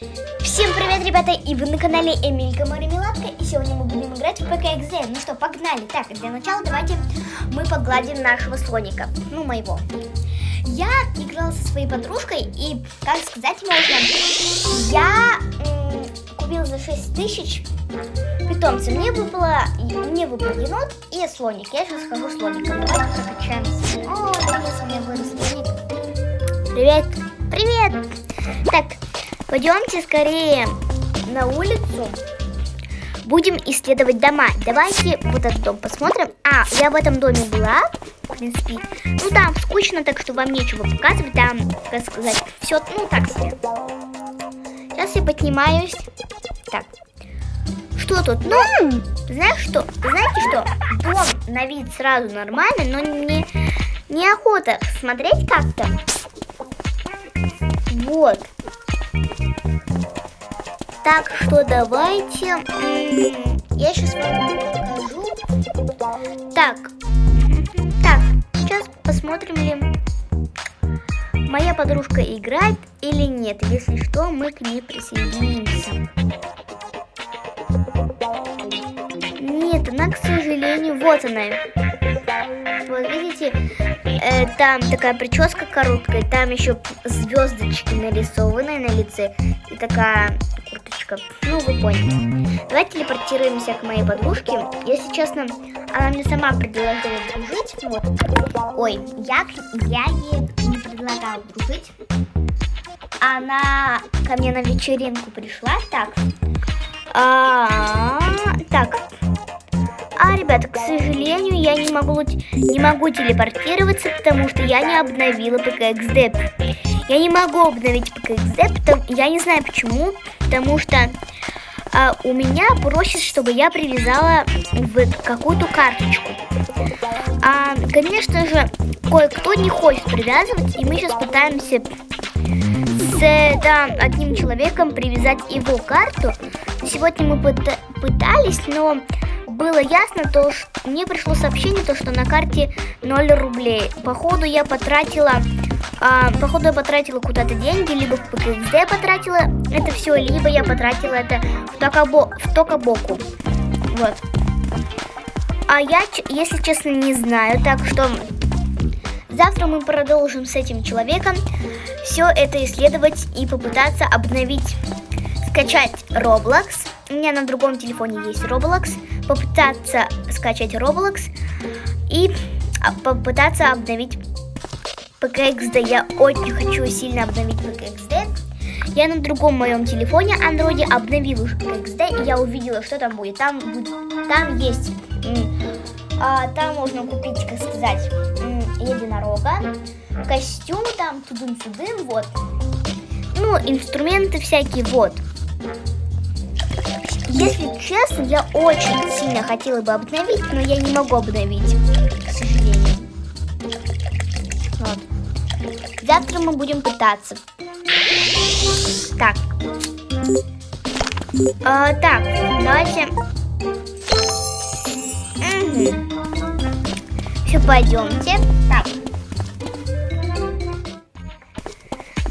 Всем привет, ребята, и вы на канале Эмилька Мармеладка, и сегодня мы будем играть в ПК-XD. Ну что, погнали. Так, для начала давайте мы погладим нашего слоника, ну, моего. Я играла со своей подружкой, и, как сказать можно, я купила за 6000 питомца. Мне выпал енот и слоник. Я сейчас скажу слоником. Давайте прокачаемся. О, наконец у меня вырос слоник. Привет. Привет. Так, пойдемте скорее на улицу. Будем исследовать дома. Давайте вот этот дом посмотрим. Я в этом доме была, в принципе. Ну, там скучно, так что вам нечего показывать. Там, как сказать, все, ну, так себе. Сейчас я поднимаюсь. Так, что тут? Ну, знаешь что? Знаете что? Дом на вид сразу нормальный, но неохота смотреть как-то. Вот. Так что давайте. Я сейчас вам покажу. Так, сейчас посмотрим, ли моя подружка играет или нет. Если что, мы к ней присоединимся. Нет, она, к сожалению, вот она. Вот видите, там такая прическа короткая, там еще звездочки нарисованы на лице и такая курточка. Ну, вы поняли. Давайте телепортируемся к моей подружке. Если честно, она мне сама предложила дружить. Вот. Ой, я ей не предлагала дружить. Она ко мне на вечеринку пришла. Ребята, к сожалению, я не могу телепортироваться, потому что я не обновила ПК-XD. Я не могу обновить ПК-XD, я не знаю почему, потому что у меня просят, чтобы я привязала в какую-то карточку. Конечно же, кое-кто не хочет привязывать, и мы сейчас пытаемся с одним человеком привязать его карту. Сегодня мы пытались, но было ясно, что мне пришло сообщение, что на карте 0 рублей. Походу я потратила куда-то деньги, либо в ПК-XD потратила это все, либо я потратила это в Токабоку. Вот. Я, если честно, не знаю, так что завтра мы продолжим с этим человеком все это исследовать и попытаться обновить, скачать Roblox. У меня на другом телефоне есть Roblox. Попытаться скачать Roblox и попытаться обновить ПК-XD. Я очень хочу сильно обновить ПК-XD. Я на другом моем телефоне Android обновила уже ПК-XD, и я увидела, что там будет. Там есть, там можно купить, как сказать, единорога, костюм, там тудым-сюдым, вот. Ну, инструменты всякие, вот. Если честно, я очень сильно хотела бы обновить, но я не могу обновить, к сожалению. Вот. Завтра мы будем пытаться. Так, давайте. Все, пойдемте. Так.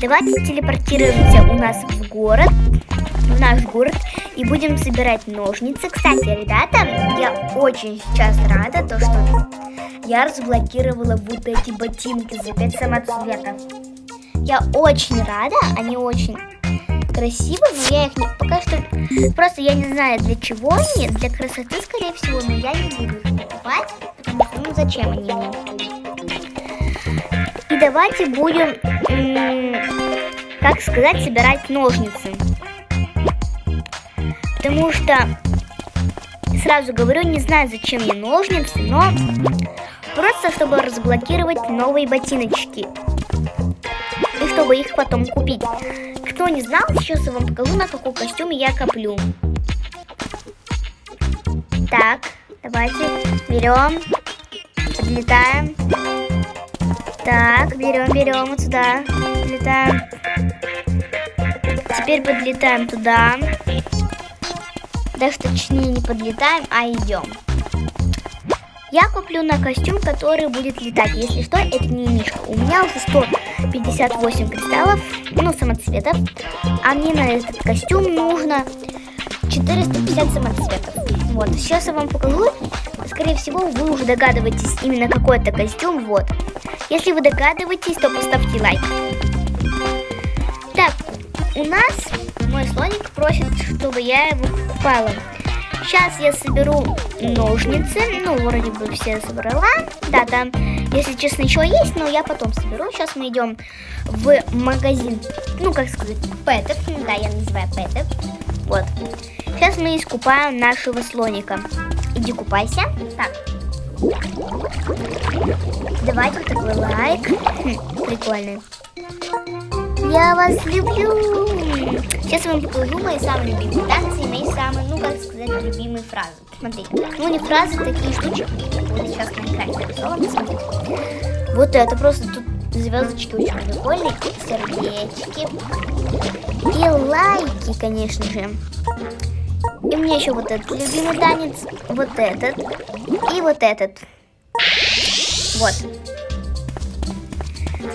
Давайте телепортируемся у нас в наш город, и будем собирать ножницы. Кстати, ребята, я очень сейчас рада, что я разблокировала вот эти ботинки за 5 самоцветов. Я очень рада, они очень красивые, но я их пока что, просто я не знаю для чего они, для красоты, скорее всего, но я не буду их покупать, потому что, зачем они мне? И давайте будем, как сказать, собирать ножницы. Потому что, сразу говорю, не знаю, зачем мне ножницы, но просто чтобы разблокировать новые ботиночки. И чтобы их потом купить. Кто не знал, сейчас я вам покажу, на какой костюм я коплю. Так, давайте берем, подлетаем. Так, берем вот сюда, подлетаем. Теперь подлетаем туда. Даже точнее не подлетаем, а идем. Я куплю на костюм, который будет летать. Если что, это не мишка. У меня уже 158 кристаллов. ну, самоцветов. А мне на этот костюм нужно 450 самоцветов. Вот, сейчас я вам покажу. Скорее всего, вы уже догадываетесь именно какой это костюм. Вот. Если вы догадываетесь, то поставьте лайк. Так, у нас мой слоник просит, чтобы я его покупала. Сейчас я соберу ножницы. Ну, вроде бы все собрала. Да, там, если честно, еще есть, но я потом соберу. Сейчас мы идем в магазин, ну, как сказать, пэтов. Да, я называю пэтов. Вот. Сейчас мы искупаем нашего слоника. Иди купайся. Так. Давайте такой лайк. Прикольный. Я вас люблю. Сейчас я вам покажу мои самые любимые танцы и мои самые, ну, как сказать, любимые фразы. Смотрите. Ну, не фразы, такие штучки. Вот сейчас на экране нарисовано. Посмотрите. Вот это просто тут звездочки очень прикольные. Сердечки. И лайки, конечно же. И мне еще вот этот любимый танец. Вот этот. И вот этот. Вот.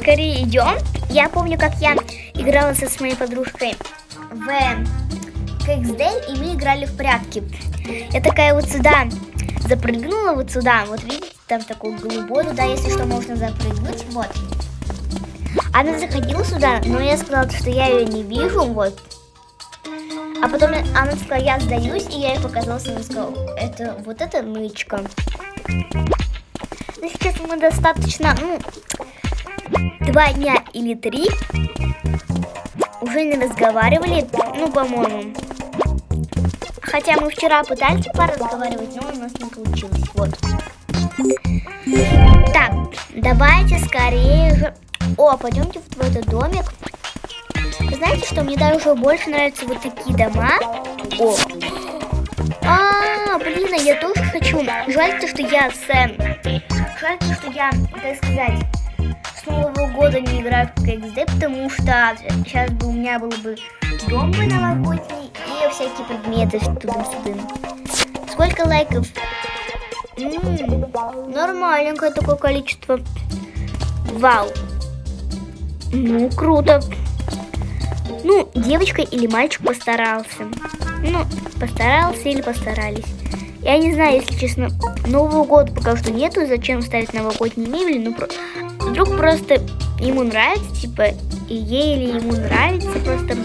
Скорее идем. Я помню, как я играла со своей подружкой в KXD, и мы играли в прятки. Я такая вот сюда запрыгнула, вот сюда. Вот видите, там такой голубой, да, если что, можно запрыгнуть. Вот. Она заходила сюда, но я сказала, что я ее не вижу, вот. А потом она сказала, я сдаюсь, и я ей показала, она сказала, это вот эта нычка. Но сейчас мы достаточно, 2 дня или 3 уже не разговаривали, ну, по-моему. Хотя мы вчера пытались поразговаривать, но у нас не получилось, вот. Так, давайте скорее же... О, пойдемте в этот домик. Знаете, что мне даже больше нравятся вот такие дома. О! Блин, я тоже хочу. Жаль, что я, так сказать, с Нового года не играю в KXD, потому что сейчас бы у меня был бы дом бы новогодний и всякие предметы туда-сюда. Сколько лайков? Нормальненькое такое количество. Вау. Ну, круто. Ну, девочка или мальчик постарался. Ну, постарался или постарались. Я не знаю, если честно, Нового года пока что нету, зачем ставить новогодние мебели. Ну, вдруг просто ему нравится, типа, и ей или ему нравится просто.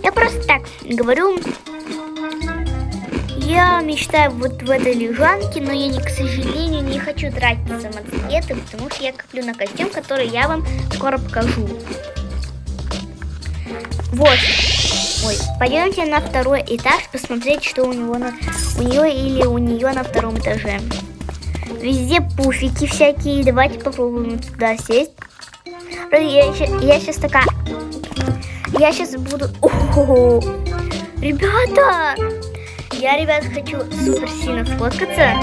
Я просто так говорю. Я мечтаю вот в этой лежанке, но я, к сожалению, не хочу тратить самоцветы, потому что я коплю на костюм, который я вам скоро покажу. Вот. Ой, пойдемте на 2-й этаж посмотреть, что у нее или у нее на 2-м этаже. Везде пуфики всякие. Давайте попробуем туда сесть. Я сейчас такая... Я сейчас буду... О-о-о! Ребята! Я, ребят, хочу супер сильно сфоткаться.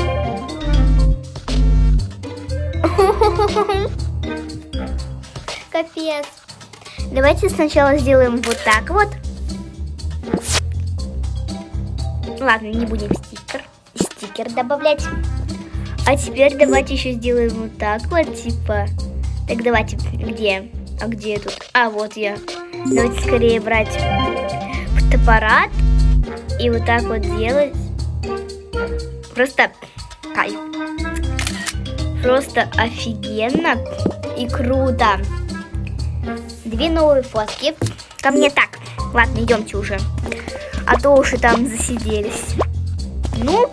Капец. Давайте сначала сделаем вот так вот. Ладно, не будем стикер добавлять. А теперь давайте еще сделаем вот так вот, типа. Так, давайте, где? А где тут? А, вот я. Давайте скорее брать фотоаппарат и вот так вот делать. Просто кайф. Просто офигенно и круто. 2 новые фотки. Ко мне так. Ладно, идемте уже. А то уж и там засиделись. Ну,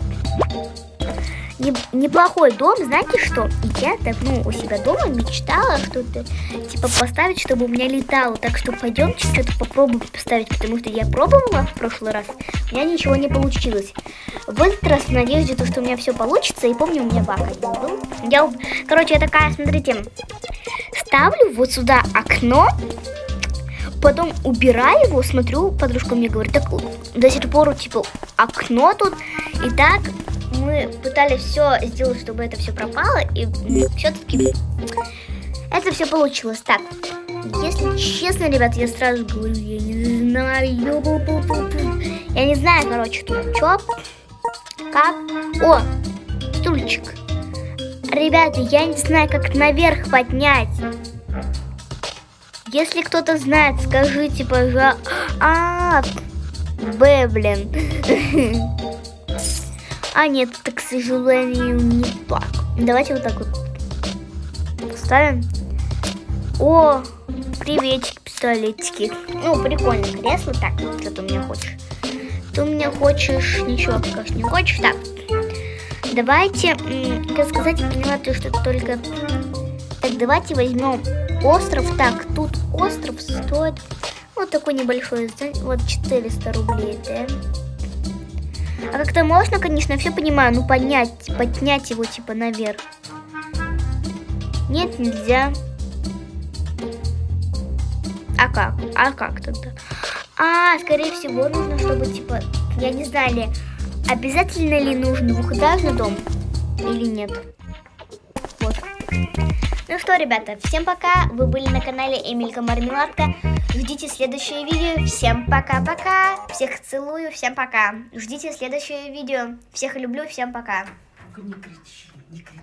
неплохой дом. Знаете что? Я давно у себя дома мечтала что-то типа поставить, чтобы у меня летало. Так что пойдемте что-то попробуем поставить, потому что я пробовала в прошлый раз. У меня ничего не получилось. В этот раз в надежде, что у меня все получится. И помню, у меня баг один был. Короче, я такая, смотрите, ставлю вот сюда окно. Потом убираю его, смотрю, подружка мне говорит, так до сих пор, типа, окно тут. И так мы пытались все сделать, чтобы это все пропало. И все-таки это все получилось. Так, если честно, ребят, я сразу говорю, я не знаю. Я не знаю, короче, тут что, как. О, стульчик. Ребята, я не знаю, как наверх поднять. Если кто-то знает, скажите, пожалуйста. Б, блин. А, нет, это, к сожалению, не так. Давайте вот так вот поставим. О, приветик, пистолетики. Ну, прикольно, кресло. Так, что ты у меня хочешь? Ты у меня хочешь... Ничего, конечно, не хочешь. Так, давайте, как сказать, я поняла, то, что только... Так, давайте возьмем остров. Так, тут остров стоит... Вот такой небольшой, вот 400 рублей, да? А как-то можно, конечно, все понимаю, ну поднять его типа наверх. Нет, нельзя. А как? А как тогда? Скорее всего, нужно, чтобы типа, я не знаю ли, обязательно ли нужен двухэтажный дом или нет. Вот. Ну что, ребята, всем пока. Вы были на канале Эмилька Мармеладка. Ждите следующее видео. Всем пока-пока. Всех целую. Всем пока. Ждите следующее видео. Всех люблю. Всем пока. Не кричи, не кричи.